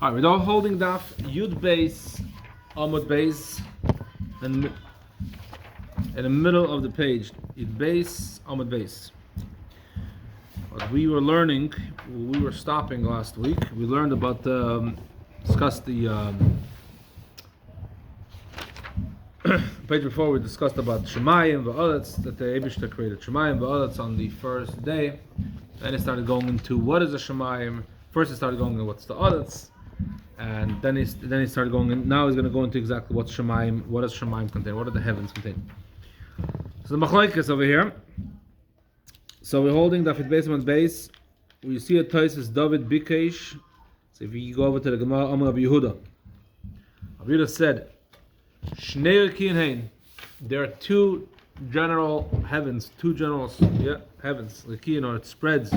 Alright, we're now holding daf י.ב.ב-י in the middle of the page. י.ב.ב-י. What we were learning, we were stopping last week. We learned about discussed the page before. We discussed about Shemayim v'Aretz, that the Eibishter created Shemayim v'Aretz on the first day. Then it started going into what is a Shemayim. First, it started going into what's the Aretz, and then he started going in. Now he's going to go into exactly what's Shemayim. What does Shemayim contain? What do the heavens contain? So the Machlokes over here. So we're holding Dafid Baseman's base. We see a Tosis David Bikesh. So if you go over to the Gemarrah, Amar Rabbi Yehuda. Rabbi Yehuda said, Shnei Rekiyin Hein. There are two general heavens, heavens. Rekiyin, or it spreads.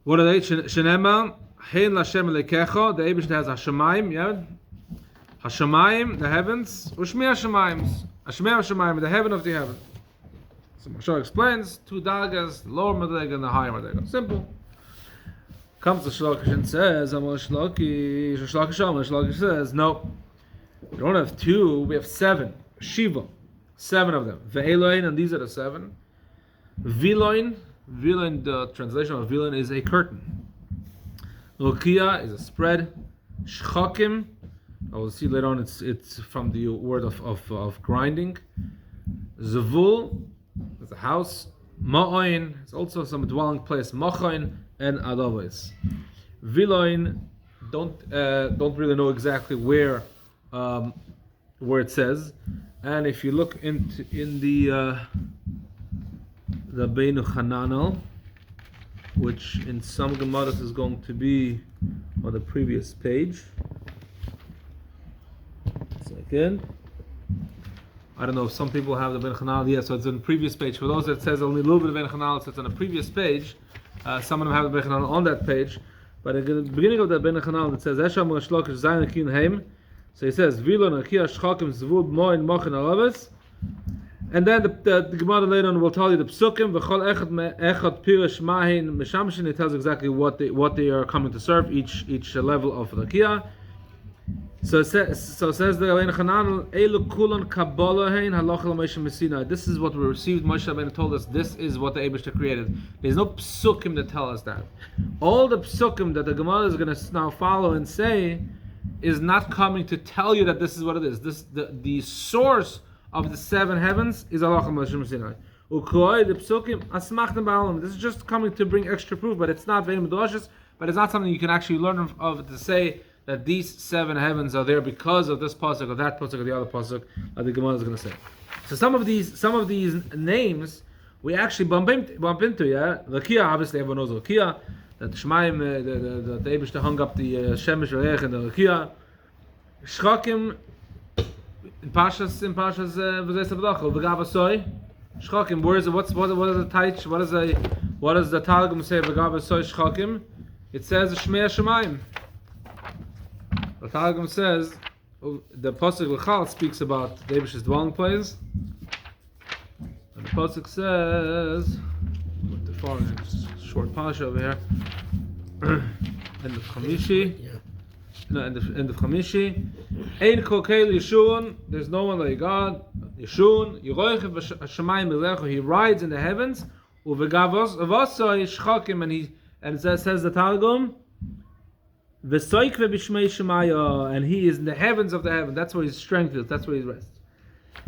What are they? Shenema Hein Lashem Lekecha. The Eibishter has Hashemayim. Yeah. Hashemayim, the heavens. Ushmi Hashemayim. Hashemayim Hashemayim, the heaven of the heaven. So Mashal explains two dargas, the lower madrega and the higher madrega. Simple. Comes to Shlokish and says, Shlokish says, no, we don't have two, we have seven. Shiva, seven of them. Ve'eloin, and these are the seven. Viloin, the translation of Viloin is a curtain. Rukia is a spread. Shchakim, I will see later on, it's from the word of grinding. Zavul, it's a house. Ma'oin, it's also some dwelling place. Machoin and Adavis. Viloin, don't really know exactly where it says. And if you look in the Beinu Chananel, which in some Gemarrahs is going to be on the previous page. Second. I don't know if some people have the Ben Chanal. Yes, so it's on the previous page. For those that says only a little bit of Ben Chanal, it's on the previous page. Some of them have the Ben Chanal on that page. But at the beginning of the Ben Chanal, it says Esham Shlokish Zayin Kin Heim. So he says Vilon Akia Shchakim Zvub Moin Mochin Alavis. And then the Gemarrah later on will tell you the Psukim V'chol Echad Pirish Mahin Meshamshin. It tells exactly what they are coming to serve, each level of Rakia. So it says the Alein Chananel, Eilu Kulon Kabbalah Hein Halacha L'Moshe Messina. This is what we received. Moshe Rabbeinu told us this is what the Eibishter created. There's no psukim that tell us that. All the psukim that the Gemarrah is going to now follow and say is not coming to tell you that this is what it is. The source of the seven heavens is Halacha L'Moshe Messina. Ukroi the psukim asmachtem ba'alam. This is just coming to bring extra proof, but it's not very midrashis. But it's not something you can actually learn of to say that these seven heavens are there because of this pasuk or that pasuk or the other pasuk that the Gemarrah is going to say. So some of these names we actually bump into. Yeah, Rakia, obviously everyone knows Rakia. That Shemaim, the Eibishter hung up the Shemesh Reich and the Rakia. Shchakim in Pashas V'zei Sabdachol V'gavasoy. Shchakim. What is the taich? What does the Targum say? V'gavasoy Shchakim. It says Shmei Shemayim. The Targum says the pasuk L'chal speaks about the Eibishter's dwelling place, and the pasuk says, with the following short pasuk over here, in the Chamishi, in the Chamishi, Ein Kokel Yeshurun, there's no one like God. Yeshurun, Yeroichev Hashemayim Belecho, he rides in the heavens, Uvegavos Avosoi Shchakim, and it says the Targum. And he is in the heavens of the heaven. That's where his strength is. That's where he rests.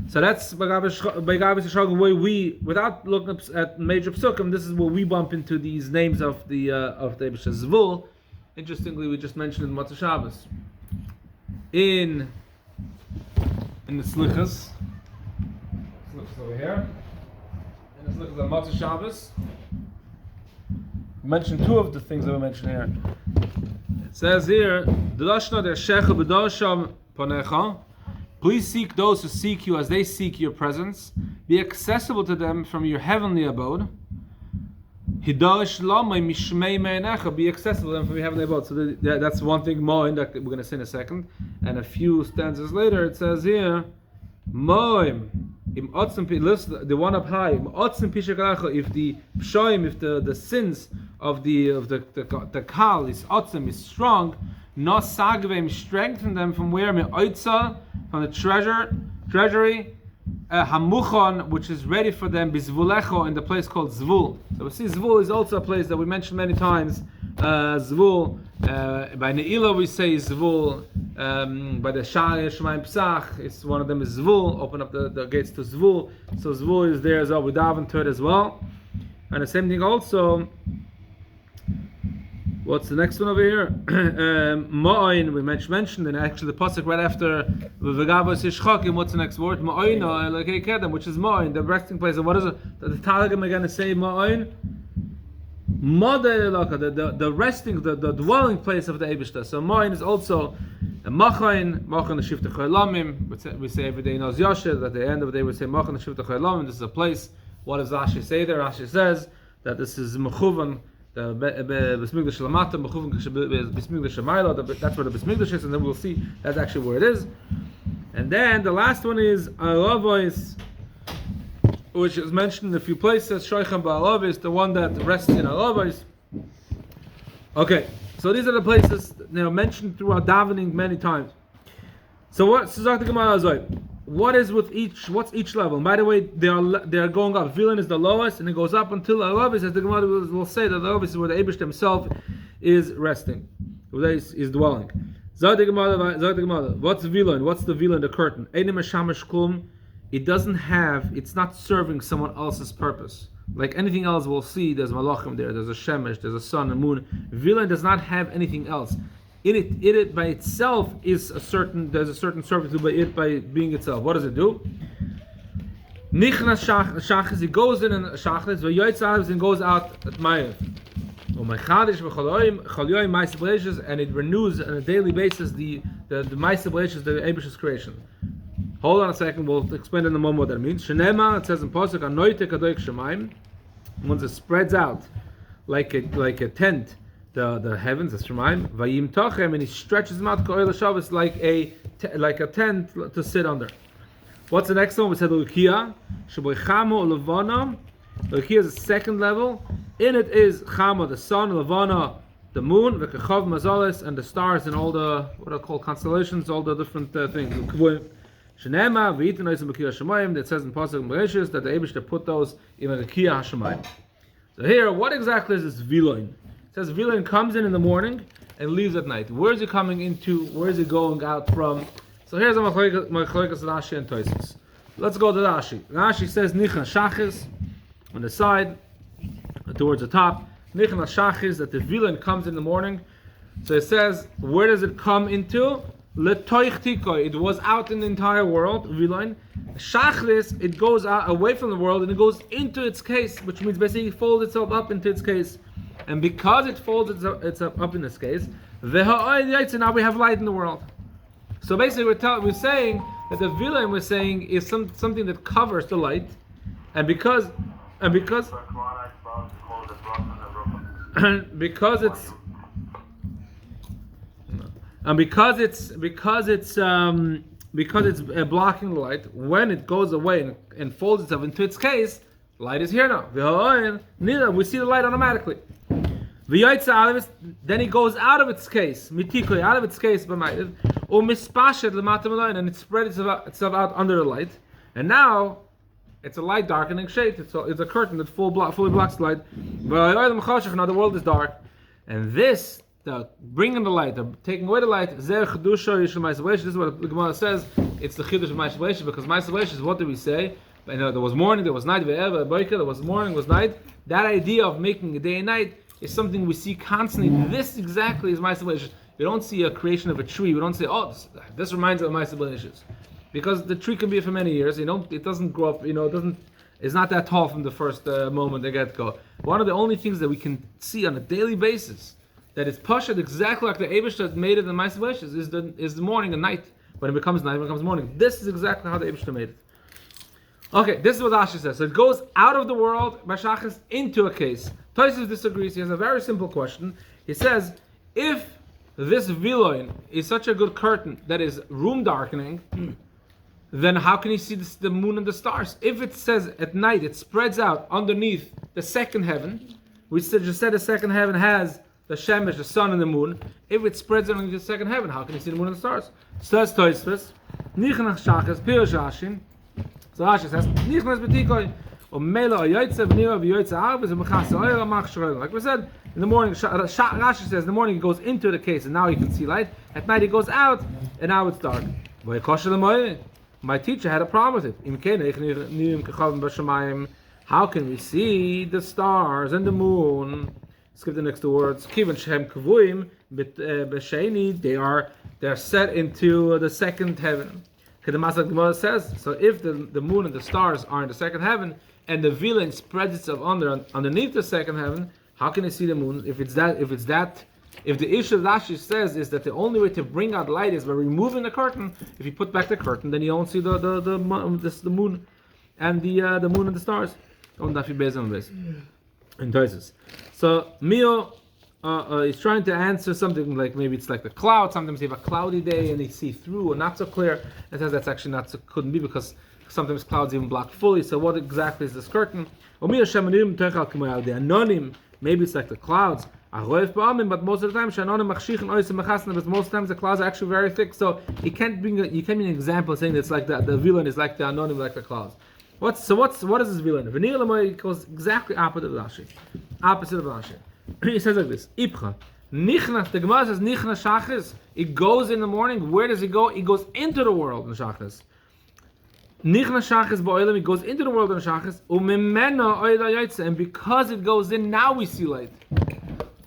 So that's the way we, without looking at major psukim, this is where we bump into these names of the Eibishter Zvul. Interestingly, we just mentioned in Matzah Shabbos. In the Slichas over here. In the Slichas of Matzah Shabbos, we mentioned two of the things that we mentioned here. It says here, please seek those who seek you as they seek your presence. Be accessible to them from your heavenly abode. Be accessible to them from your heavenly abode. So that's one thing more that we're going to say in a second. And a few stanzas later, it says here, Moim im otzem the one up high im otzem pishakalacha, if the pshoim, if the sins of the kal is otzem, is strong, no sagvem, strengthen them from where? Me oitza, from the treasury, hamuchon, which is ready for them, bizvulecho, in the place called Zvul. So we see Zvul is also a place that we mentioned many times. Zvul, by Ne'ilah we say Zvul, by the Sha'ar Shemaim Psach, it's one of them is Zvul, open up the gates to Zvul. So Zvul is there as well, we daven to it as well. And the same thing also, what's the next one over here? Ma'oin, we mentioned, and actually the pasuk right after V'gavos Yishchakim, what's the next word? Ma'oin, like Kedem, which is Ma'oin, the resting place. And what is it? The Targum are going to say Ma'oin? The resting, the dwelling place of the Eibishter. So Ma'oin is also a Machain the Shifta Cholamim. We say every day in Oz Yosher, at the end of the day we say Machain the Shifta Cholamim. This is a place. What does Rashi say there? Rashi says that this is Mechuvan, the Bismigdash Lamata, Mechuvan Bismigdash Shamayla. That's where the Bismigdash is, and then we'll see that's actually where it is. And then the last one is Alavois, which is mentioned in a few places. Shoichem Ba'alavis, the one that rests in Alavois. Okay, so these are the places mentioned throughout davening many times. So what's the Gemarrah Azoi? What is with each? What's each level? And by the way, they are going up. Villain is the lowest, and it goes up until Alavis, as the Gemarrah will say that Alavis is where the Eibush himself is resting, where is dwelling. Zog the Gemarrah. What's villain? What's the villain? The curtain. Einim Shamash Klum. It doesn't have. It's not serving someone else's purpose. Like anything else, we'll see. There's malachim there. There's a shemesh. There's a sun and moon. Villain does not have anything else. It by itself is there's a certain servitude by it by being itself. What does it do? Nichnas shachis, it goes in and shachis, v'yoytz and goes out at Mayev. And it renews on a daily basis the Maseches, the Eibish's creation. Hold on a second, we'll explain in a moment what that means. Shenema, it says in Pasuk, anoite kadoik shemaim, once it spreads out like a tent, the heavens, the Shemaim, vayim tochem, and he stretches them out ko'el Shabbos like a tent to sit under. What's the next one? We said Lukia, sheboichamo levana. Lukia is the second level. In it is Chama, the sun, Levana, the moon, v'kechav mazalis, and the stars and all the what are called constellations, all the different things. Shenema v'yitin oisim b'kiyah shemayim. That says in Pasuk Maseches that the Eibishter put those in a kiyah hashemayim. So here, what exactly is this viloin? It says villain comes in the morning and leaves at night. Where is he coming into? Where is he going out from? So here's my Machlokes Rashi and Tosfos. Let's go to Rashi. Rashi says Nichna Shachis on the side, towards the top. Nichna Shachis, that the villain comes in the morning. So it says, where does it come into? Letoich Tiko. It was out in the entire world. Villain. Shachris, it goes out away from the world and it goes into its case, which means basically it folds itself up into its case. And because it folds itself up in this case, now we have light in the world. So basically we're saying that the villain we're saying is something that covers the light, and because it's blocking the light, when it goes away and folds itself into its case, light is here now. We see the light automatically. Then it goes out of its case, out of its case, and it spreads itself out under the light. And now it's a light darkening shade. It's a curtain that fully blocks the light. Now the world is dark, and this, the bringing the light, the taking away the light, this is what the Gemarrah says. It's the chiddush of Maseches, because Maseches, what do we say? There was morning, there was night. There was morning, was night. That idea of making a day and night is something we see constantly. This exactly is Maseches. We don't see a creation of a tree. We don't say, oh, this reminds us of Maseches, because the tree can be for many years. It doesn't grow up. It's not that tall from the first moment they get go. One of the only things that we can see on a daily basis that is pashut exactly like the Eibishter made it in Maseches is the morning and night. When it becomes night, when it becomes morning. This is exactly how the Eibishter made it. Okay, this is what Rashi says. So it goes out of the world, Bashachis, into a case. Tosfos disagrees. He has a very simple question. He says, if this viloin is such a good curtain that is room darkening, then how can you see the moon and the stars? If it says at night it spreads out underneath the second heaven, we just said the second heaven has the Shemesh, the sun and the moon. If it spreads underneath the second heaven, how can you see the moon and the stars? Says Toysfus, Nichnach Shachas, Pirush Rashi. So Rashi says, Nichnach Betikoy, Mela Oyoytze, V'nira V'yoytze Arvis, V'machas Oyer Mach Shorel. Like we said, in the morning, Rashi says, in the morning he goes into the case and now you can see light. At night he goes out and now it's dark. My teacher had a problem with it. How can we see the stars and the moon? Skip the next two words. They're set into the second heaven. Gemarrah says, so if the moon and the stars are in the second heaven and the villain spreads itself underneath the second heaven, how can you see the moon? If the issue Rashi says is that the only way to bring out light is by removing the curtain. If you put back the curtain, then you don't see the moon and the moon and the stars. So Mio is trying to answer something like maybe it's like the cloud. Sometimes you have a cloudy day and they see through or not so clear. It says that's actually not so, couldn't be because sometimes clouds even block fully. So what exactly is this curtain? Maybe it's like the clouds. But most of the time, most times the clouds are actually very thick. So you can't be an example saying it's like the villain is like the anonim, like the clouds. What is this villain? It goes exactly opposite of Rashi. He says like this: Ipcha. Nichnach. The Gemarrah says Nichnach Shachis. It goes in the morning. Where does it go? It goes into the world in Shachis. Nichnach Shachis ba'olam. It goes into the world in Shachis. Umimena oila yotze. And because it goes in, now we see light.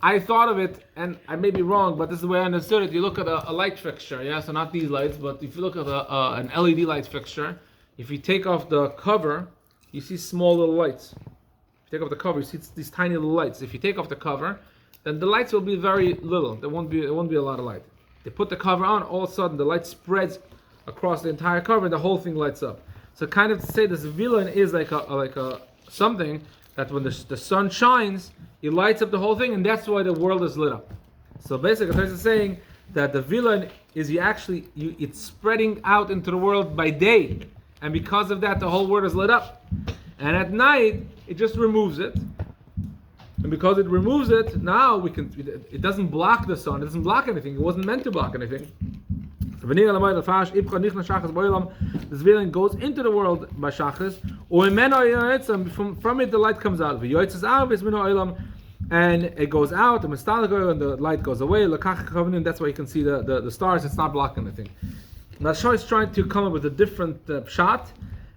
I thought of it, and I may be wrong, but this is the way I understood it. You look at a light fixture, yeah, so not these lights, but if you look at an LED light fixture, if you take off the cover, you see small little lights. If you take off the cover, you see these tiny little lights. If you take off the cover, then the lights will be very little. There won't be a lot of light. They put the cover on, all of a sudden the light spreads across the entire cover, and the whole thing lights up. So kind of to say this villain is like a something that when the sun shines, it lights up the whole thing, and that's why the world is lit up. So basically, it's saying that the villain is it's spreading out into the world by day, and because of that, the whole world is lit up. And at night, it just removes it, and because it removes it, now it doesn't block the sun, it doesn't block anything. It wasn't meant to block anything. This villain goes into the world by shachas, from it the light comes out, and it goes out, and the light goes away, and that's why you can see the stars. It's not blocking anything. Now Shah is trying to come up with a different shot,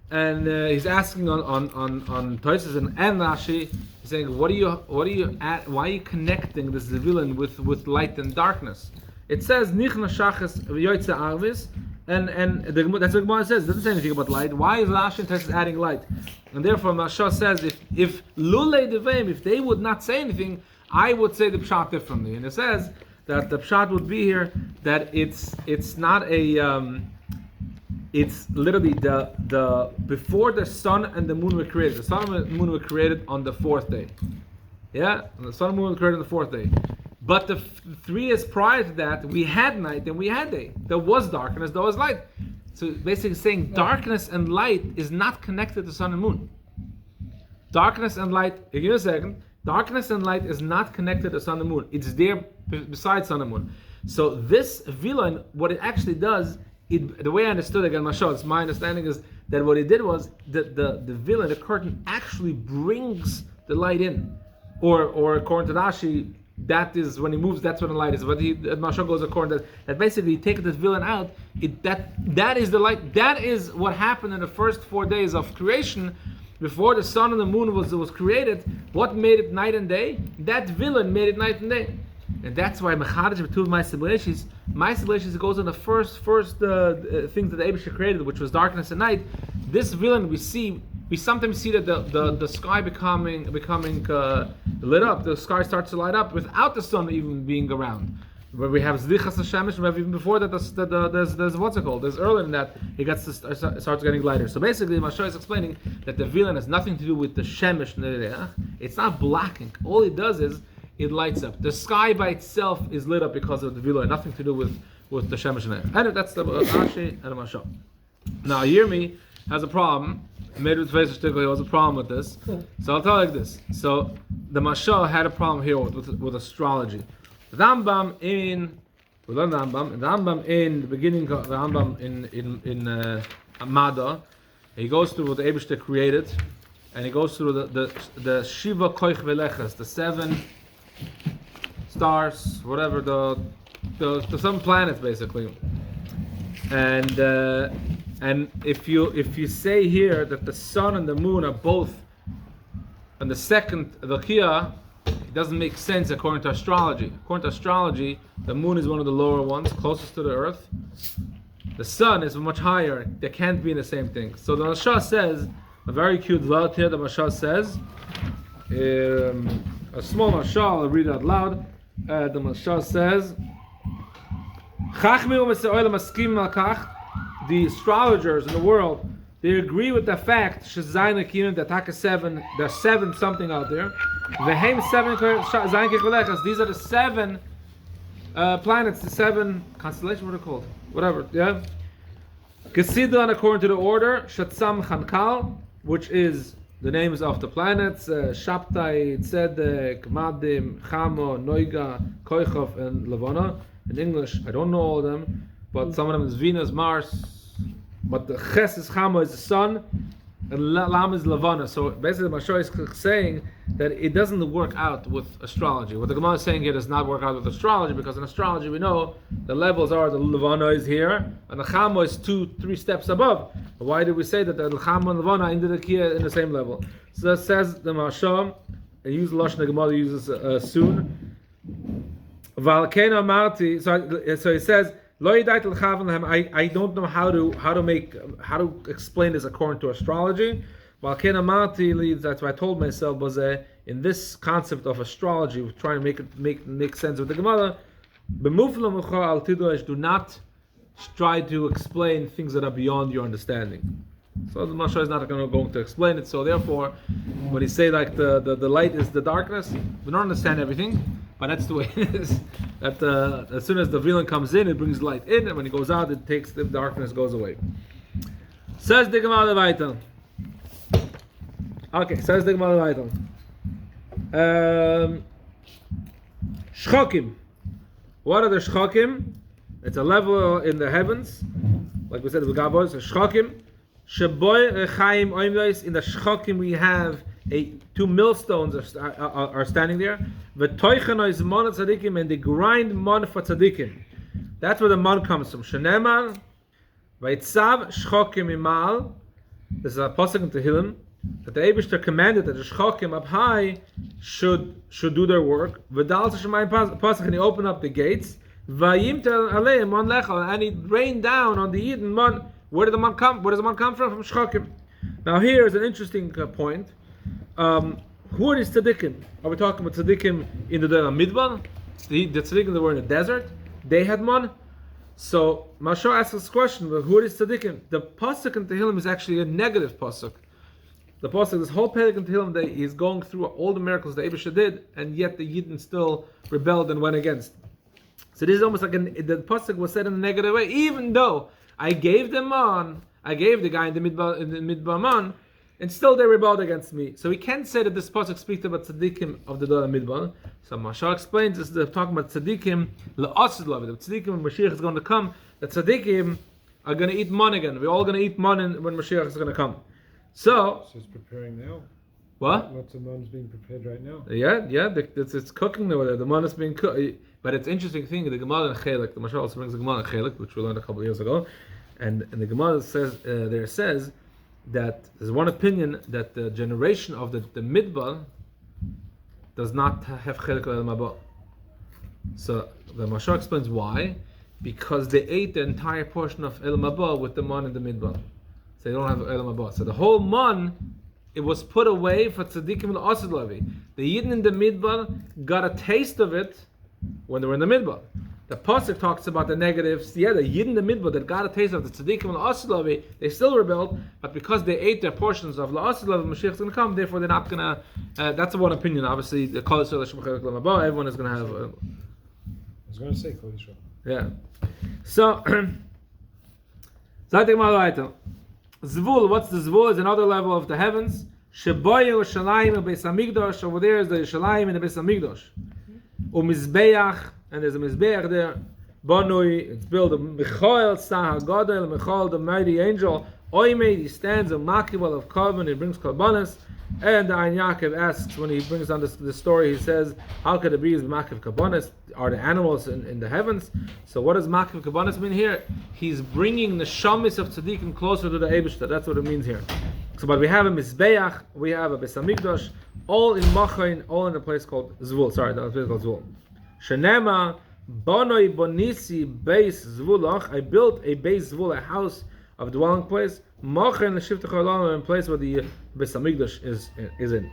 and he's asking on Tosis and Rashi, he's saying, why are you connecting this villain with light and darkness? It says Nichna Shachas V'yoytze Arvis, and that's what Gemarrah says. It doesn't say anything about light. Why is Rashi and Tosis adding light? And therefore Mashah says if Lulei Deveim, if they would not say anything, I would say the pshat differently. And it says that the pshat would be here that it's not it's literally the before the sun and the moon were created. The sun and the moon were created on the fourth day. Yeah, and the sun and moon were created on the fourth day. But the 3 years prior to that, we had night and we had day. There was darkness, there was light. So basically saying darkness and light is not connected to sun and moon. Darkness and light, give me a second. Darkness and light is not connected to sun and moon. It's there beside sun and moon. So this villain, what it actually does, the way I understood it, again, Mashal, my understanding is that what it did was the villain, the curtain, actually brings the light in. Or according to Rashi, that is when he moves, that's when the light is. But Mashal goes according to that basically you take this villain out, that is the light. That is what happened in the first 4 days of creation. Before the sun and the moon was created, what made it night and day? That villain made it night and day. And that's why Mechadish Betul Maseches goes on the first things that the Eibusher created, which was darkness and night. This villain we sometimes see that the sky becoming lit up. The sky starts to light up without the sun even being around. Where we have Zlichas Hashemesh, we have even before that there's what's it called? There's earlier than that it starts getting lighter. So basically, Mashah is explaining that the villain has nothing to do with the Shemesh. It's not blocking. All it does is it lights up. The sky by itself is lit up because of the villain. Nothing to do with the Shemesh. And that's the Rashi and the Mashah. Now Yirmi has a problem. He has a problem with this. So I'll tell you like this. So the Mashal had a problem here with astrology. The Rambam in the beginning of the Rambam in Amada, he goes through what the Eibishter created, and he goes through the Shiva Koich Veleches, the 7 stars, whatever, the 7 planets basically. And if you say here that the sun and the moon are both on the second Rakia, it doesn't make sense according to astrology. According to astrology, the moon is one of the lower ones, closest to the earth. The sun is much higher. They can't be in the same thing. So the Mashal says, a very cute blatt here, the Mashal says, a small Mashal, I'll read it out loud. The Mashal says, the astrologers in the world, they agree with the fact that there's 7 something out there. These are the 7 planets, the 7 constellations, what are they called? Whatever, yeah. Gesidran according to the order, Shatzam Chankal, which is the names of the planets, Shabtai, Tzedek, Madim, Chamo, Noiga, Koichov, and Levana. In English, I don't know all of them, but some of them is Venus, Mars, but the Ches is Chamo is the sun, and Lam is Levana. So basically, the Mashal is saying that it doesn't work out with astrology. What the Gemarrah is saying here does not work out with astrology, because in astrology we know the levels are the Levana is here, and the Chamo is 2-3 steps above. But why did we say that the Chamo and Levana in the Kia in the same level? So that says the Mashal, and use Lashon the Gemarrah uses soon. Valkena Marti. So he says, I don't know how to explain this according to astrology. Valkena Marti leads. That's what I told myself was in this concept of astrology, we're trying to make sense of the Gemarrah. Do not try to explain things that are beyond your understanding. So the Mashal is not going to explain it. So therefore, when he say like the light is the darkness, we don't understand everything, but that's the way it is. That as soon as the villain comes in, it brings light in, and when he goes out, it takes the darkness goes away. Says the Gemarrah weiter. Okay, says the Gemarrah weiter. Shchokim. What are the Shchokim? It's a level in the heavens, like we said, the Gabos, Shchokim. Sheboy Rechaim Oimlois. In the Shchokim we have 2 millstones are standing there. V'toichano is mon tzadikim, and they grind mon for tzadikim. That's where the mon comes from. Shenemar v'itzav Shchokim imal. This is a pasuk in Tehillim that the Eibishter commanded that the Shchokim up high should do their work. V'dal t'shemayim pasuk, and he opened up the gates. V'yimtel aleim mon lechal, and he rained down on the Yidden mon. Where did the man come? Where does the man come from? From Shchokim. Now here is an interesting point. Who are these tzaddikim? Are we talking about tzaddikim in the Midbar? The tzaddikim that were in the desert, they had man. So Mashal asks this question: well, who are these tzaddikim? The pasuk in Tehillim is actually a negative pasuk. The pasuk, this whole pasuk in Tehillim, that is going through all the miracles the Eibishter did, and yet the Yidden still rebelled and went against. So this is almost like the pasuk was said in a negative way, even though I gave them on, I gave the guy in the midbar man, and still they rebelled against me. So we can't say that this pasuk speaks about tzaddikim of the Dor Midbar. So Mashal explains this, they're talking about tzaddikim le'asid lavid. The tzaddikim when Mashiach is going to come, the tzaddikim are going to eat man again. We're all going to eat man when Mashiach is going to come. So it's preparing now. What? Lots of man is being prepared right now. Yeah. It's cooking over there. The man is being cooked. But it's interesting thing. The Gemarrah and Chelik. The Mashal also brings the Gemarrah and Chelik, which we learned a couple of years ago. And the Gemarrah says that there's one opinion that the generation of the Midbar does not have Chelik El Mabah. So the Mashal explains why. Because they ate the entire portion of El Mabah with the man in the Midbar. So they don't have El Mabah. So the whole man, it was put away for tzaddikim l'asad lavi. The Yidden in the Midbar got a taste of it when they were in the Midbar. The pasuk talks about the negatives. Yeah, the Yidden in the Midbar that got a taste of the tzaddikim l'asad lavi, they still rebelled, but because they ate their portions of l'asad lavi, Mashiach is going to come. Therefore, they're not going to. That's one opinion. Obviously, the Kol Yisrael Hashem Chelik L'Mabah. Everyone is going to have. I was going to say Kol Yisrael. Yeah. So Zvul, what's the Zvul? Is another level of the heavens. Sheboyu Shalayim and Beis Hamikdash. Over there is the Shalayim and the Beis Hamikdash. Umizbeach, and there's a Mizbeach there. Bonui, it's built of Michael Sah Gadol, Michael the mighty angel. Oimei, he stands a makibal of Korban, he brings Korbanos. And the Ein Yaakov asks, when he brings down the story, he says, how could it be as Makiv Korbanos? Are the animals in the heavens? So what does Makiv Korbanos mean here? He's bringing the Shamis of Tzaddikim closer to the Eibishter. That's what it means here. So, but we have a Mizbeach, we have a Beis Hamikdash, all in Machain, all in a place called Zvul. Sorry, that place called Zvul. Shenema, Bonoi Bonisi Beis Zvulach, I built a Beis Zvul, a house of dwelling place. Machain L'Shivtech Olam, a place where the Beis Hamikdash is in.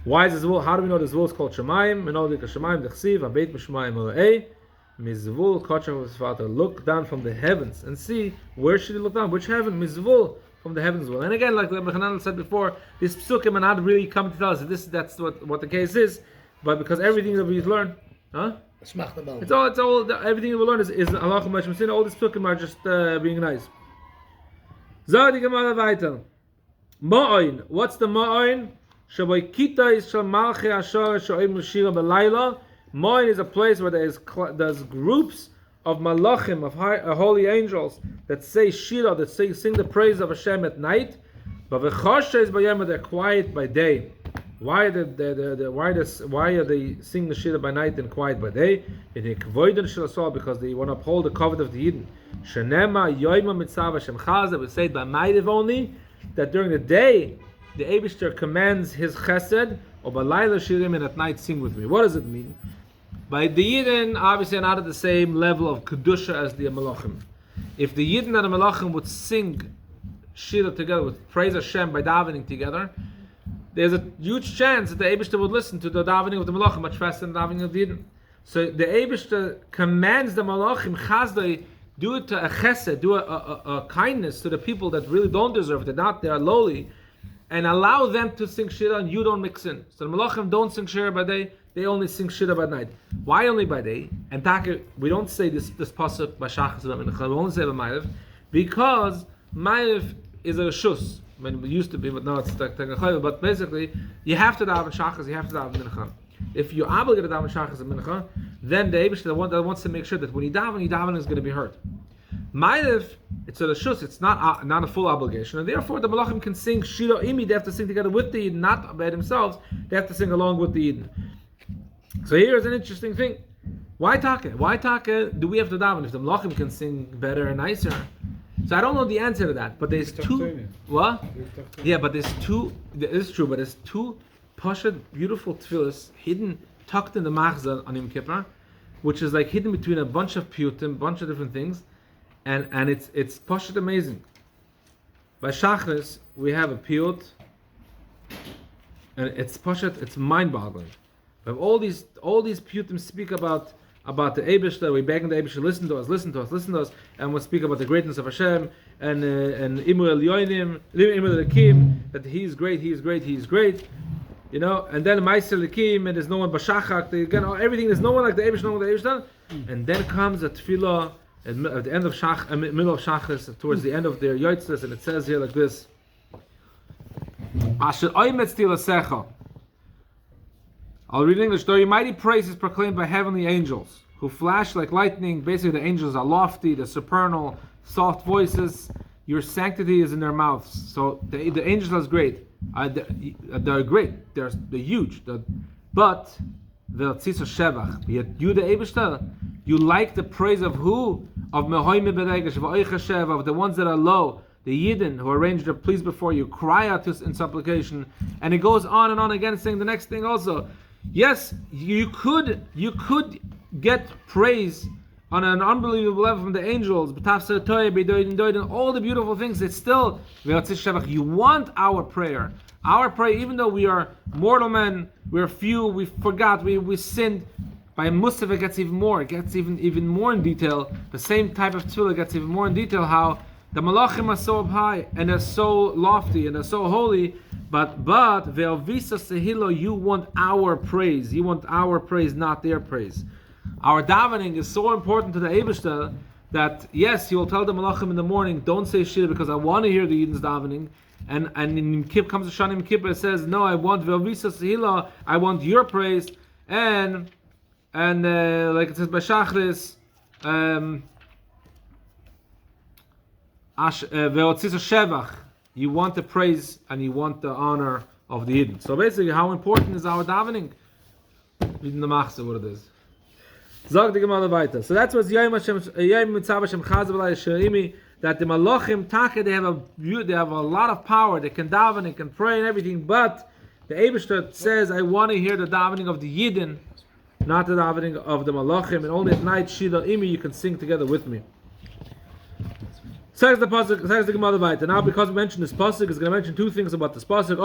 Why is the Zvul? How do we know the Zvul is called Shemayim? We know the Shemayim, the Chsiv, Abeit Mishmayim Elo'ei, Mizvul, Kochav his father. Look down from the heavens and see, where should he look down? Which heaven? Mizvul, from the heavens. And again, like the Mechanan said before, these psukim are not really coming to tell us that that's what the case is, but because everything that we've learned, it's all everything that we learn is Allah Mashmasina. All these psukim are just being nice. Zadi Gemarrah weiter. Ma'oin. What's the Ma'oin? Shaboy Kita is Shal Malchi Ashar Shoim Shira Belayla. Ma'oin is a place where there's groups of malachim, of holy angels that say Shira, that sing the praise of Hashem at night. But v'chosha is bayem, they're quiet by day. Why are they sing the Shira by night and quiet by day? Because they want to uphold the covenant of the Yidden. Shenema yoyma mitzav Hashem chaz. We say by ma'ariv only, that during the day the Eibishter commands his chesed, or by layla shirim, and at night sing with me. What does it mean? By the Yidden, obviously, are not at the same level of kedusha as the Malachim. If the Yidden and the Malachim would sing Shira together, would praise Hashem by davening together, there's a huge chance that the Eibishter would listen to the davening of the Malachim much faster than the davening of the Yidden. So the Eibishter commands the Malachim, chazdai, do it to a chesed, do a kindness to the people that really don't deserve it, they are lowly, and allow them to sing Shira, and you don't mix in. So the Malachim don't sing Shira by day, they only sing Shira by night. Why only by day? And we don't say this pasuk by Shachas, we only say by Ma'ariv, because Ma'ariv is a shus. I mean, it used to be, but now it's technical. But basically, you have to daven Shachas, you have to daven Mincha. If you're obligated to daven Shachas and Mincha, then the Eibishter, the one that wants to make sure that when you daven is going to be heard. Ma'ariv, it's a shus, it's not a full obligation, and therefore the Malachim can sing Shira Imi, they have to sing together with the Yidden, not by themselves, they have to sing along with the Yidden. So here's an interesting thing. Why taka do we have to daven if the Malachim can sing better and nicer? So I don't know the answer to that, but there's two. What? Yeah, but there's two. It is true, but there's two pashut, beautiful tefillas hidden, tucked in the machzah on Yom Kippur, which is like hidden between a bunch of piyutim, a bunch of different things, and it's pashut amazing. By Shachris we have a piyut, and it's pashut, it's mind-boggling. We have all these piyutim speak about the Eibishter. We beg the Eibishter, listen to us, and we'll speak about the greatness of Hashem and Imur El Yoinim, Imur El Ekim, that He is great. You know, and then Ma'aser Ekim, and there's no one Bashachak. Again, everything, there's no one like the Eibishter, no one like the Eibishter. And then comes a tefillah at the end of middle of Shachris, towards the end of their Yotzes, and it says here like this: Asher Oimetz Tilasecha. I'll read in English. Though your mighty praise is proclaimed by heavenly angels, who flash like lightning. Basically, the angels are lofty, they're supernal, soft voices. Your sanctity is in their mouths. So the angels are great. They're great. They're huge. But yet you, the Eibishter, you like the praise of who? Of the ones that are low, the Yidden who arrange their pleas before you, cry out in supplication, and it goes on and on again, saying the next thing also. Yes, you could get praise on an unbelievable level from the angels, all the beautiful things. It's still you want our prayer. Our prayer, even though we are mortal men, we're few, we forgot, we sinned. By Musaf it gets even more. It gets even more in detail. The same type of tefillah gets even more in detail. How the malachim are so up high and they're so lofty and they're so holy. But ve'ovisa sehilo, you want our praise. You want our praise, not their praise. Our davening is so important to the Eibishter that yes, he will tell the malachim in the morning, don't say shir because I want to hear the Yidden's davening. And in Kippur comes to Shanim Kippur, it says, no, I want Velvisa Sehila, I want your praise. And like it says by Shachris, you want the praise and you want the honor of the Yidden. So basically, how important is our davening? In the Machzor, what it is. Zog the Gemarrah weiter. So that's what Yom Mitzav Hashem Chaz B'Lai Shirimi, that the Malachim Taka, they have a lot of power. They can daven, they can pray and everything, but the Eibishter says, I want to hear the davening of the Yidden, not the davening of the Malachim, and only at night, Shida Imi, you can sing together with me. Says the pasuk, says the Gemarrah weiter. Now, because we mentioned this pasuk, is going to mention two things about this pasuk.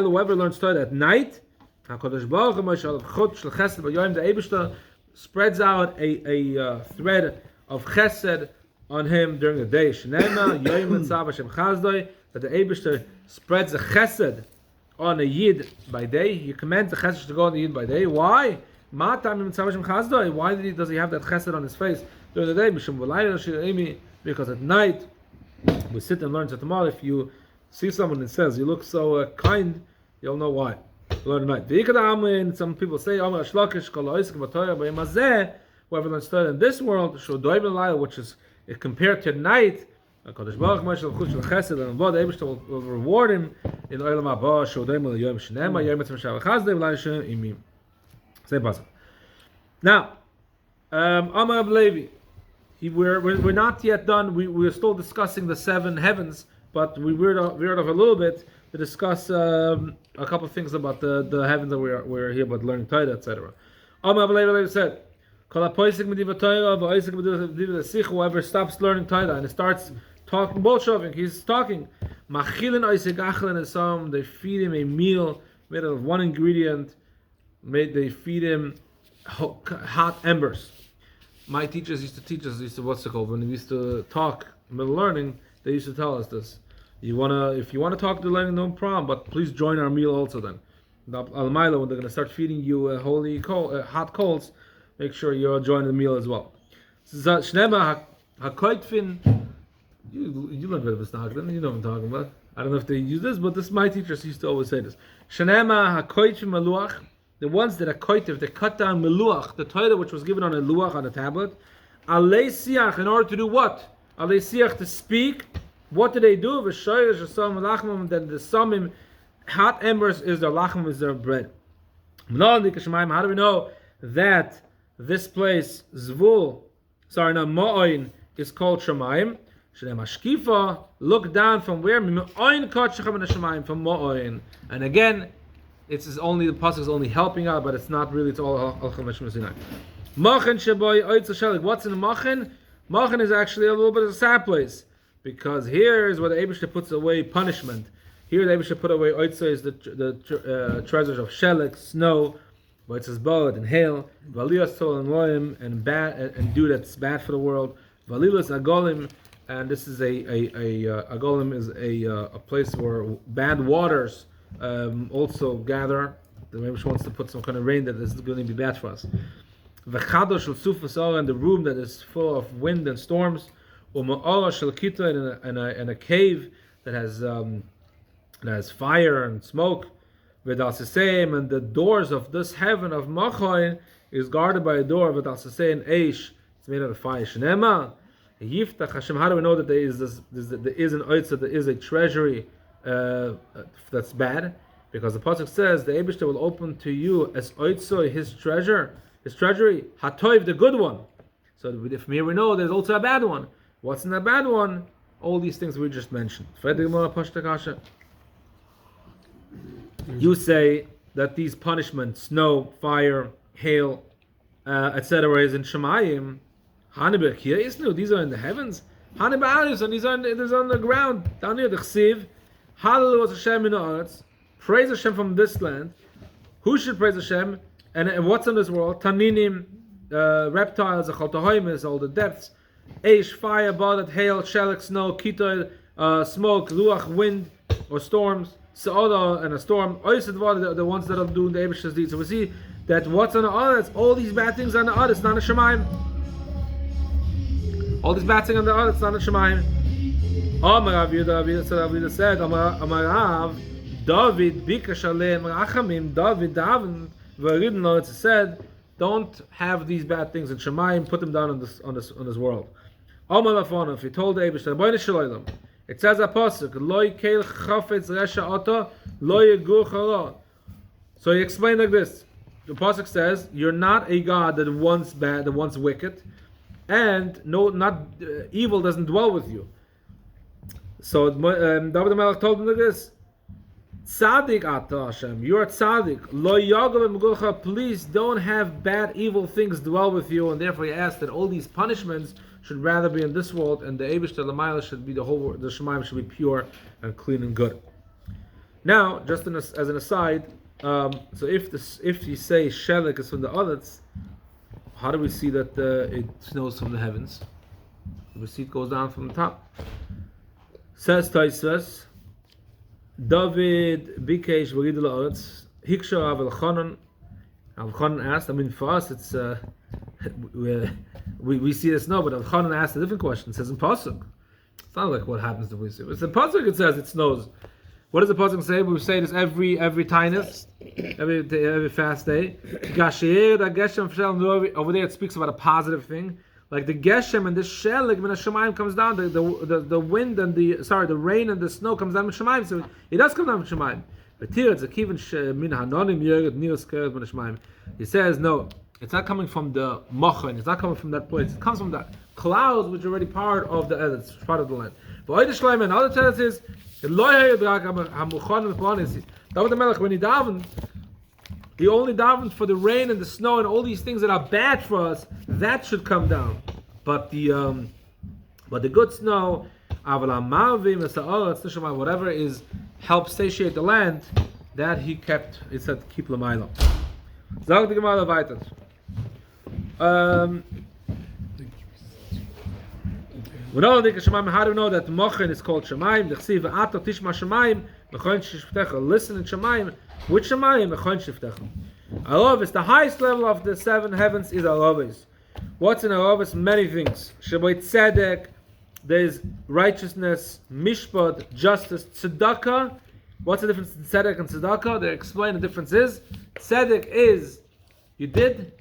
Whoever learns Torah at night, the Eibishter spreads out a thread of chesed on him during the day. That the Eibishter spreads a chesed on a yid by day. He commands the chesed to go on the yid by day. Why? Why does he have that chesed on his face during the day? Because at night we sit and learn tomorrow. If you see someone that says you look so kind, you'll know why. Learn at night. Some people say, whoever learns Torah in this world, which is compared to night, and the Eibishter will reward him in Olam Haba. Now, Amar Levi, we're not yet done. We're still discussing the 7 heavens, but we veered off a little bit to discuss a couple of things about the heavens that we're here about learning Torah, etc. Amar Levi said, whoever stops learning Torah and starts talking bullshit, he's talking. They feed him a meal made of one ingredient. They feed him hot embers. My teachers used to teach us, when we used to talk middle learning, they used to tell us this. If you wanna talk to learning, no problem, but please join our meal also then. When they're gonna start feeding you hot coals, make sure you're joining the meal as well. You learned a bit of Mishnah, you know what I'm talking about. I don't know if they use this, but my teachers used to always say this. The ones that are koitiv, they cut down meluach, the Torah which was given on a luach, on a tablet. Alei siach, in order to do what? Alei siach, to speak. What do they do? Then the samim, hot embers is their lachmim, is their bread. How do we know that this place, Ma'oin, is called Shemayim? Look down from where? From Ma'oin. And again, it's only the pasuk is only helping out, but it's not really. It's all Alchem Sinai. Machen sheboy oitz shelik. What's in the machen? Machen is actually a little bit of a sad place, because here is where the Eibishter puts away punishment. Here the Eibishter put away oitz is the treasures of shelik, snow, oitz is bod and hail, valiyas tol and loim, and bad and dew that's bad for the world. Valilas agolim, and this is a agolim is a place where bad waters also gather. The Rebbe wants to put some kind of rain that is going to be bad for us. V'chadosh shel sufas and the room that is full of wind and storms. U'ma'ala shel kita, and a cave that has fire and smoke. V'dal and the doors of this heaven of Machayin is guarded by a door. V'dal and eish, it's made out of fire. Shnema yiftach Hashem. How do we know that there is an oitza, there is a treasury that's bad? Because the pasuk says the Eibishter will open to you as oitzo, his treasury, hatoiv, the good one. So from here we know there's also a bad one. What's in the bad one? All these things we just mentioned. You say that these punishments, snow, fire, hail, etc., is in Shemayim. These are in the heavens. And these are on the ground down here. The chsiv. Hallelu Hashem in the earth. Praise Hashem from this land. Who should praise Hashem? And what's in this world? Taninim, reptiles, achaltahoimis, all the depths. Eish, fire, badat, hail, shelik, snow, kitoil, smoke, luach, wind, or storms. Se'odah, and a storm. Oisid, the ones that are doing the Eibishter's deeds. So we see that what's on the earth, all these bad things on the earth, it's not a Shemayim. All these bad things on the earth, it's not in Shemayim. Amar Rav Yehuda said, Amar Rav, David bikash aleim rachamim, David daven v'ridin lo. It said, don't have these bad things in Shemayim, put them down on this world. Amar Lafon, if he told the Eibush, Rabbeinu Shalom, it says a pasuk, Lo yikeil chafetz resha oto, lo yegur chara. So he explained like this. The pasuk says, you're not a God that wants bad, that wants wicked, and evil doesn't dwell with you. So David HaMelech told him like this: Tzaddik ata Hashem, you're a tzaddik. Lo yagav v'megulcha, please don't have bad, evil things dwell with you. And therefore he asked that all these punishments should rather be in this world, and the Eibush L'mayla should be the whole world, the Shemayim should be pure and clean and good. Now, just as an aside, so if you say Shelik is from the others, how do we see that it snows from the heavens? We see it goes down from the top. Says Taisves, David bikesh v'ridin la'aretz hiksha Rav Elchanan. Elchanan asked. I mean, for us, it's we see the snow, but Elchanan asked a different question. It says in pasuk. It's not like what happens to we see. It's in pasuk. It says it snows. What does the pasuk say? We say this every tainus, every fast day. Over there, it speaks about a positive thing. Like the Geshem and the Shelik, when the Shemayim comes down, the wind and the rain and the snow comes down with Shemayim, so it does come down with Shemayim. He says, no, it's not coming from the Mochan, it's not coming from that place, it comes from the clouds, which are already part of the earth, it's part of the land. But another teretz is, David HaMelech, when he davened, he only davened for the rain and the snow and all these things that are bad for us. That should come down, but the good snow, whatever is help satiate the land, that he kept. It said keep l'mayla. Zog the Gemarrah weiter. We know how do we know that Mochen is called Shemayim? Listen in Shemayim. Which Shemayim? Alavis, the highest level of the seven heavens is Alavis. What's in Alavis? Many things. Shabai Tzedek, there's righteousness, Mishpat, justice, Tzedakah. What's the difference in Tzedek and Tzedakah? They explain the difference is, Tzedek is, you did,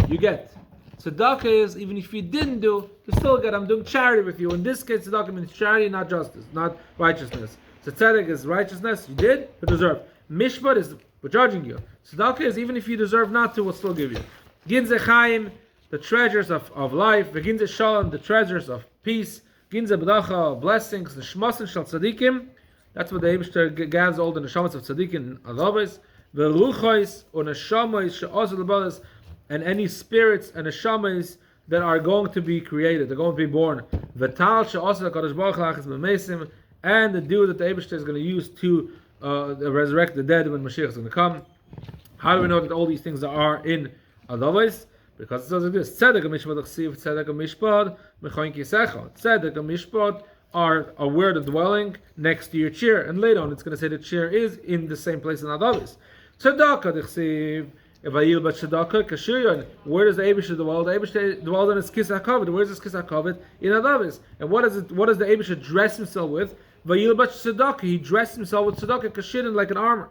you get. Tzedakah is, even if you didn't do, you still get. I'm doing charity with you. In this case, Tzedakah means charity, not justice, not righteousness. So Tzedek is righteousness, you did, you deserve. Mishpat is, we're judging you. Tzedakah is, even if you deserve not to, we'll still give you. Ginze Chaim, the treasures of life. Ginze Shalom, the treasures of peace. Ginze B'dacha, blessings. The Shmasin Shal Tzadikim, that's what the Eibishter gathers all the Neshamas of Tzadikim and Adavis. Ve'ruchos, or Neshamas, She'ozul L'balas, and any spirits and Neshamas that are going to be created, they're going to be born. V'tal She'ozul HaKadosh Baruch Hu Lachas B'meisim, and the dew that the Eibishter is going to use to resurrect the dead when Mashiach is going to come. How do we know that all these things are in Adavis? Because it says like this: Tzedek Mishpat Achsiv, Tzedek Mishpat Mechoin Kisecha. Tzedek Mishpat are where the dwelling next to your chair, and later on it's going to say the chair is in the same place in Adavis. Tzedakah Achsiv, י.ב.ב-י Tzedakah Kashirion. Where does the Eibush dwell? The Eibush dwells on his Kisah Kavod. Where is this Kisah Kavod? In Adavis. And what does the Eibush dress himself with? י.ב.ב-י Tzedakah. He dressed himself with Tzedakah Kashirin, like an armor.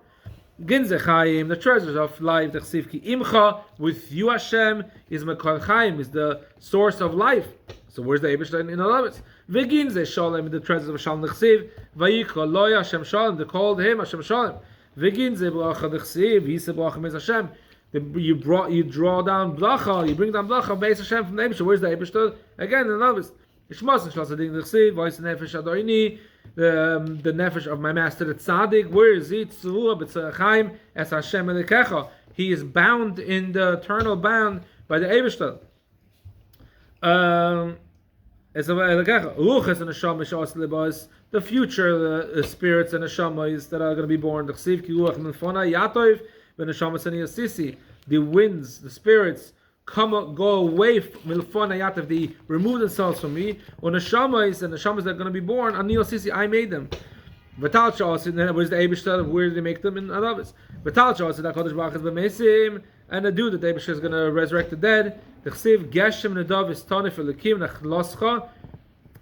Ginze Chaim, the treasures of life. D'chsiv ki imcha, with you Hashem is Mekal Chaim, is the source of life. So where's the Eibush in Adavis? V'ginze Shalom, the treasures of Shalom. D'chsiv vayikra lo Hashem Shalom. They called him Hashem Shalom. V'ginze bracha d'chsiv yisa bracha meis Hashem. You draw down bracha, you bring down bracha meis Hashem from the Eibush. Where's the Eibush? Again in Adavis. Ishmas Shal Tzadik d'chsiv vayis nefesh adoini. The nefesh of my master, the tzaddik, where is he? Tzurua b'tzarachaim es Hashem elikecha. He is bound in the eternal bound by the Eibishter. Es elikecha. Ruches and Hashem mishas lebas. The future, the spirits and Hashemis that are going to be born. The chsiv ki ruach milfona yatov ben Hashemis and yasisi. The winds, the spirits, go away milfon ayativ, they remove themselves from me. When the shamas and the shamas that are going to be born, anil sisi, I made them. V'tal shas, and then where's the Eibishter? Where do they make them? In Adavis. V'tal shas, that Kodesh Baruch is b'meisim, and the dude that the Eibishter is going to resurrect the dead. The chsiv geshem nedav is tanif elikim nechloscha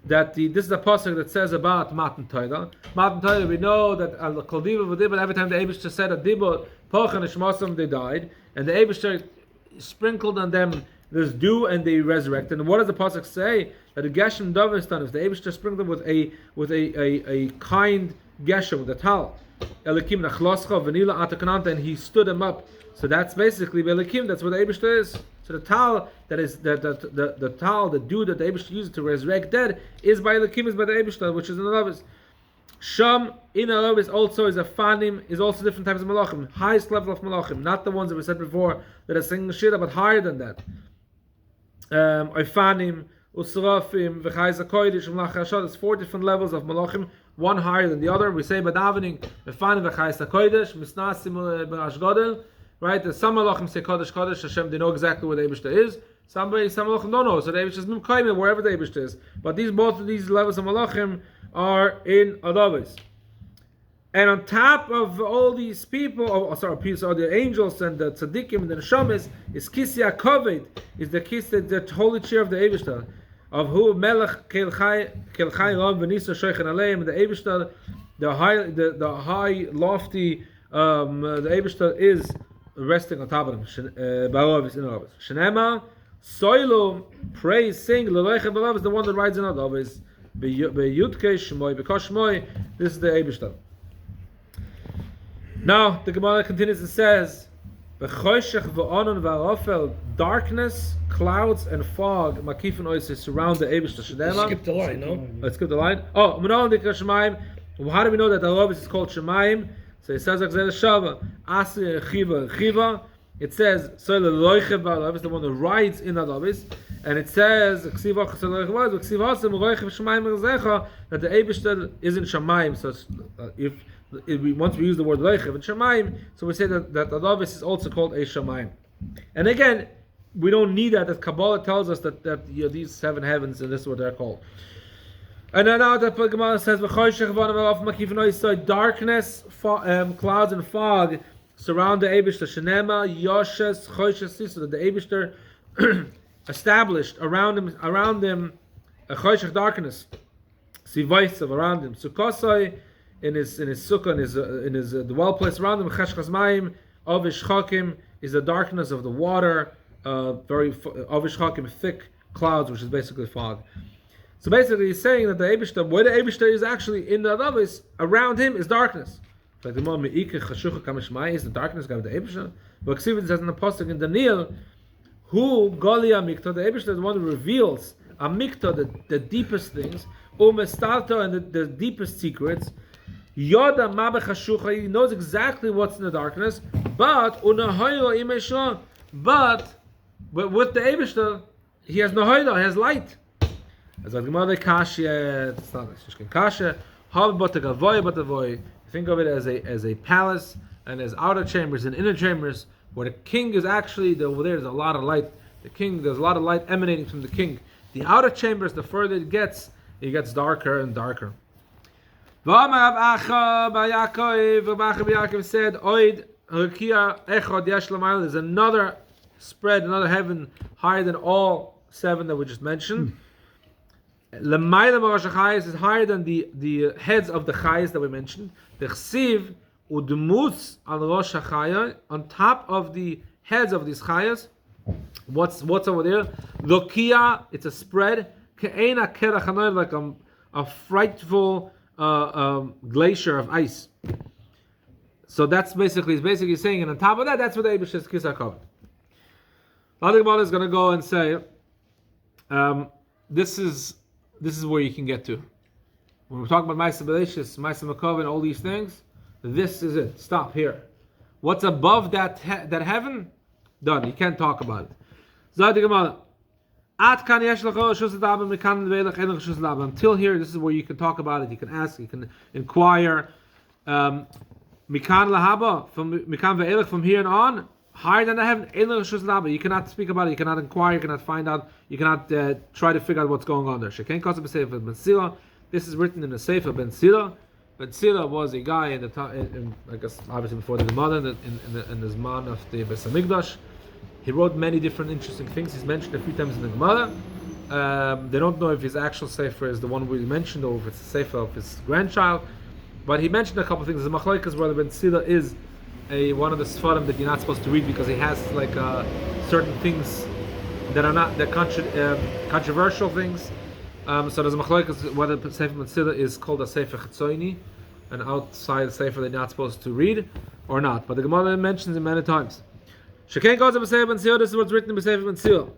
that this is a pasuk that says about Matan Torah. Matan Torah, we know that al kol diba v'diba, every time the Eibishter said a diba, pochan ishmasam, they died, and the Eibishter sprinkled on them this dew and they resurrected. And what does the pasuk say? That the geshem daven, if the Eibishter sprinkled them with a kind geshem, with a tal, elikim nachloscha v'nila atakananta, and he stood them up. So that's basically elikim. That's what the Eibishter is. So the tal that is the tal, the dew that the Eibishter uses to resurrect dead, is by elikim, is by the Eibishter, which is in the Alavis. Sham in Alavis also is a fanim, is also different types of malachim, highest level of malachim, not the ones that we said before that are singing shira, but higher than that. Oifanim, Usrafim, V'chayz HaKodesh, Malach HaShad. There's 4 different levels of malachim, one higher than the other. We say by davening, Oifanim, V'chayz HaKodesh, Misnasim B'Rash Godel. Right? There's some malachim say Kodesh, Kodesh, Hashem, they know exactly where the Eibishter is. Some malachim don't know, so the Eibishter is Mimkaimim, wherever the Eibishter is. But both of these levels of malachim are in Adavis. And on top of all these people, the angels and the tzaddikim and the neshamis, is Kisya Kovet, is the holy chair of the Eibishter, of who Melech Kelchai Ram V'Nisa Sheichen Aleim, the Eibishter, the high, lofty, the Eibishter is resting on top of them. Ba'avis in Adavis. Shenema Soilum, praise, sing, L'Leicha B'Avis, the one that rides in Adavis. B'Yudkei Shmoi, B'Kosh Shmoi, this is the Eibishter. Now the Gemarrah continues and says, "B'choshech v'onon v'arofel, darkness, clouds, and fog, makifin oises surround the Eibishter." Skip the line, no? Let's skip the line. Oh, Menol Dikra Shemaim. How do we know that the Alavis is called Shemaim? So it says, "Shava Asi Chiva." It says, "So the Loichev Alavis, the one that rides in Alavis," and it says, that the Eibishter is in Shemaim. So once we use the word Loichev and Shemaim, so we say that Alavis is also called a Shemaim. And again, we don't need that. That Kabbalah tells us that these 7 heavens, and this is what they're called. And then now the Gemarrah says, so darkness, clouds and fog surround the Eibishter. Shenema, Yoshes, Choshes, so that the Eibishter established around him a Choshech darkness. Sivaisav around him. Sukosai in his sukkah, in his dwell place around him. Cheshchas Mayim, Avish Chakim is the darkness of the water. Very Avish Chakim, thick clouds, which is basically fog. So basically, he's saying that the Eibishter, where the Eibishter is actually in the Adavis, around him is darkness. Like the moment is the darkness of the Eibishter. But it says in the pasuk in Daniel, who Golia Mikta, the Eibishter is the one who reveals a Mikta, the deepest things, Umestarta, and the deepest secrets. Yoda Mabech Hashucha, he knows exactly what's in the darkness, but Unahoyla Imesha, but with the Eibishter, he has Nahoyla, he has light. As a Gemarrah Kasha, it's not Kasha. Think of it as a palace, and as outer chambers and inner chambers, where the king is actually over there. There's a lot of light. There's a lot of light emanating from the king. The outer chambers, the further it gets darker and darker. Said, there's another spread, another heaven higher than all 7 that we just mentioned. L'mayla Marash Chayes is higher than the heads of the Chayes that we mentioned. The Chsiv udmus al Rosh Chaya, on top of the heads of these Chayes. What's over there? Lokia, it's a spread. Ke'ena kerachanoy, like a frightful glacier of ice. So that's basically saying, and on top of that, that's what the Eibishter's Kisar covered. The Gemara is going to go and say, this is where you can get to. When we're talking about Maseches, Makov, and all these things, this is it. Stop here. What's above that heaven? Done. You can't talk about it. Until here, this is where you can talk about it. You can ask. You can inquire. From here and on, higher than the heaven, you cannot speak about it, you cannot inquire, you cannot find out, you cannot try to figure out what's going on there. This is written in the Sefer Ben Sira. Ben Sira was a guy in the time, I guess obviously before the Gemarrah, in the Zman of the Beis Hamikdash. He wrote many different interesting things. He's mentioned a few times in the Gemarrah. They don't know if his actual sefer is the one we mentioned, or if it's the sefer of his grandchild. But he mentioned a couple of things. The machlokes whether Ben Sila is one of the Sfarim that you're not supposed to read because he has like certain things that are not controversial things. So there's a machlokes whether Sefer Ben Sila is called a Sefer Chetzoini, an outside Sefer that you're not supposed to read, or not. But the Gemarrah mentions it many times. Shekain goes to Sefer Ben Sila. This is what's written in Sefer Ben Sila.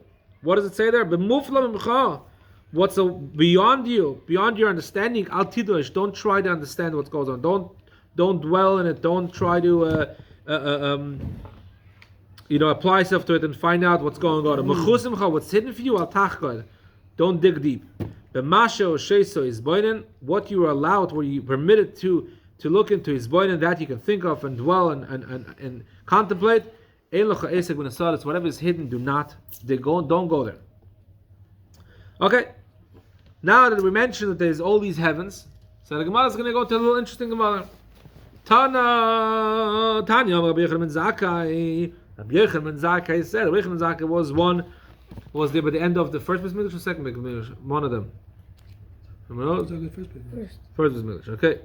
What does it say there? What's beyond your understanding? Al tidosh. Don't try to understand what goes on. Don't dwell in it. Don't try to apply yourself to it and find out what's going on. What's hidden for you? Al tachkod. Don't dig deep. What you are allowed, what you permitted to look into is boinen, that you can think of and dwell and contemplate. Whatever is hidden, don't go there. Okay. Now that we mentioned that there's all these heavens, so the Gemarrah is going to go to a little interesting Gemarrah. Tanya, Rabbi Yochanan ben Zakkai said, Rabbi Yochanan ben Zakkai was there by the end of the first Beis Mikdash or second Beis Mikdash? One of them. First Beis Mikdash. Okay.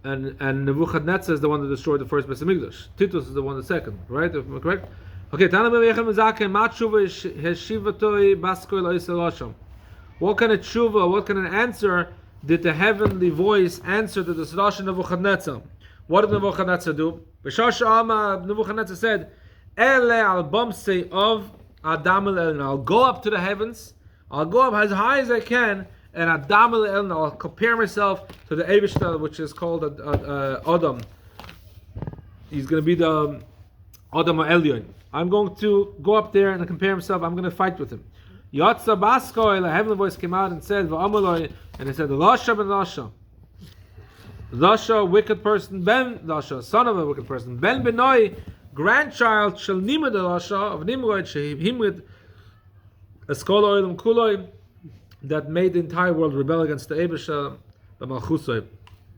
And Nebuchadnezzar is the one that destroyed the first Beis Mikdash. Titus is the one the second, right? Am I correct? Okay. Tanya, Rabbi Yochanan ben Zakkai, ma tshuva heshivatoi baskoi lo'isel Hashem. What kind of tshuva, what kind of answer did the heavenly voice answer to the Sadash Nebuchadnezzar? What did Nebuchadnezzar do? Nebuchadnezzar said, Ele al bamsei of Adam el Elin. I'll go up to the heavens, I'll go up as high as I can, and Adam el Elin, I'll compare myself to the Eivishter, which is called Adam. He's going to be the Adam Elyon. I'm going to go up there and compare himself. I'm going to fight with him. Yatsa Basko, a heavenly voice came out and said, and it said, Lasha ben Lasha. Lasha, wicked person, Ben Lasha, son of a wicked person. Ben Benoi, grandchild, Shel Nimrod Lasha, of Nimrod, Shehimrid, Eskola Oilam Kuloi, that made the entire world rebel against the Eibusha, the Malchusoi,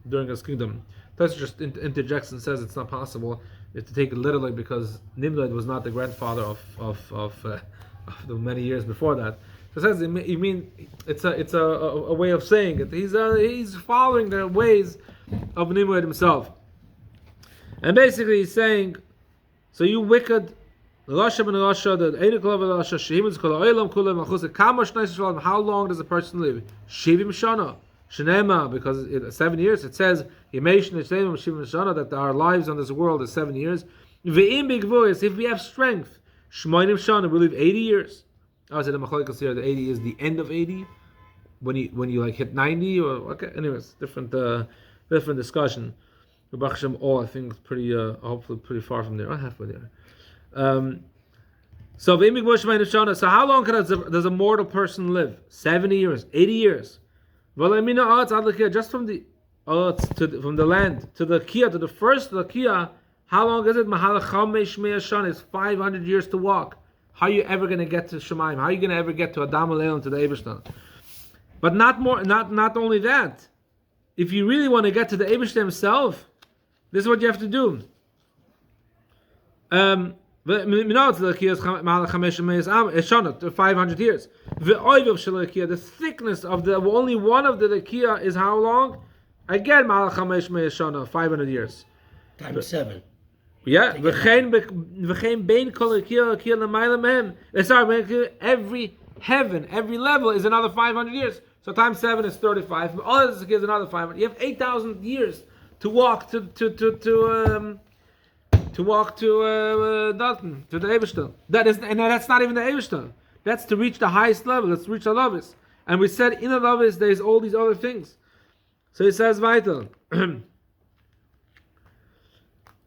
during his kingdom. That's just interjects and says it's not possible. You have to take it literally because Nimrod was not the grandfather of the many years before that. So it says, you mean it's a way of saying it. He's following the ways of Nimrod himself, and basically he's saying, so you wicked, Rasha ben Rasha, the Einikol of Rasha, Shehim's Kol Oilam Kulam Malchus. How long does a person live? Shivim Shana, Shenema, because 7 years. It says Yemeish Neshleim Shivim Shana, that our lives on this world is 7 years. Ve'im big voice, if we have strength, Shmoinim Shana, we live 80 years. I said the Machlokes here, the 80 is the end of 80, when you like hit 90, or okay. Anyways, different discussion. Baruch Hashem, I think it's pretty, hopefully pretty far from there. Halfway there. So how long does a mortal person live? 70 years, 80 years. Just from the land to the Kia, to the first Kia. How long is it? It's 500 years to walk. How are you ever going to get to Shemaim? How are you going to ever get to Adam Leil, to the Eibishter? But not only that. If you really want to get to the Eibishter himself, this is what you have to do. The 500 years. The thickness of the only one of the Kia is how long? Again, 500 years. Times 7. Yeah, every heaven, every level is another 500 years. So times 7 is 35. All this is another 500. You have 8,000 years to walk to dalton, to the Eibishter. That's not even the Eibishter. That's to reach the highest level. Let's reach the Lavis. And we said in the Lavis there's all these other things. So he says weiter.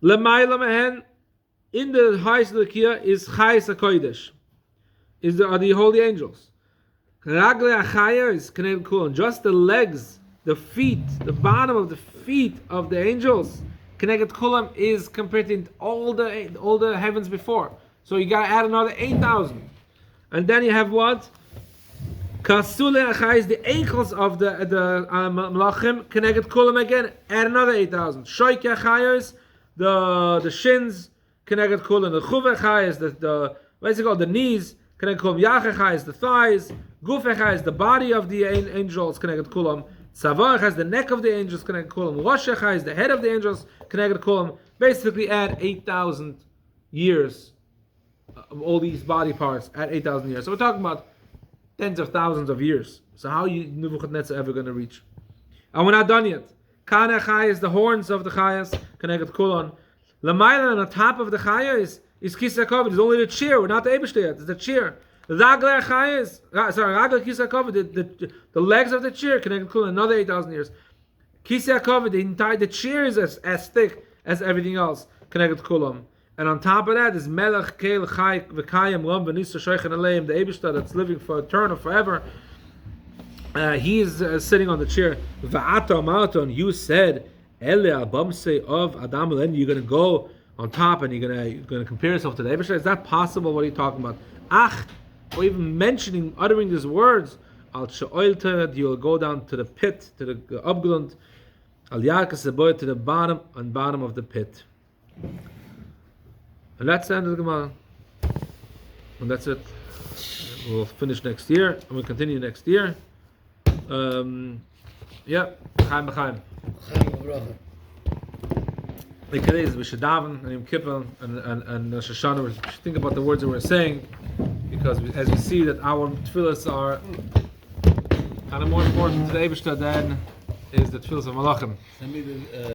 In the highest of the Kia is Chayes HaKodesh, are the holy angels. Ragle Achaya is Knei Kulan, just the legs, the feet, the bottom of the feet of the angels. Knei Kulam is compared to all the heavens before. So you got to add another 8,000, and then you have what? Kasule Achaya is the ankles of the Malachim. Knei Kulam again, add another 8,000. Shoike Achaya is the shins, Keneged Kulan, the Chuvechai is the what's it called, the knees, Keneged Kulam Yachechai is the thighs, Guf echad is the body of the angels connected kulam. Tzavah echad is the neck of the angels connected kulam. Rosh echad is the head of the angels connected kulam. Basically, add 8,000 years of all these body parts. Add 8,000 years. So we're talking about tens of thousands of years. So how are you Nebuchadnezzar ever going to reach? And we're not done yet. Kana Chaya is the horns of the Chayas connected kulam. Lamaila on the top of the Chaya is Kisa Kovid. It's only the chair. We're not the Eibishter yet. It's the chair. Ragla Chaya is Ragla Kisa Kovid. The legs of the chair connected kulam. Another 8,000 years. Kisa Kovid. The chair is as thick as everything else connected kulam. And on top of that is Melech Kel Chai V'Kayim Lam V'Nisa Shoichen Aleim, the Eibishter that's living for eternal forever. He is sitting on the chair. Va'ata Marathon, you said, Ele Abamse of Adam, then you're going to go on top and you're going to compare yourself to the Eibishter. Is that possible? What are you talking about? Ach, or even uttering these words, Al Sha'oilta, you'll go down to the pit, to the Abgrund, Al Yarkaseboy, to the bottom of the pit. And that's the end of the Gemarrah. And that's it. We'll finish next year, and we'll continue next year. Yeah, Chaim b'Chaim. Today is we should daven and Yom Kippur and Rosh Hashanah. We should think about the words that we're saying, because as we see that our tefillas are kind of more important to the Eibishter than is the tefillas of Malachim.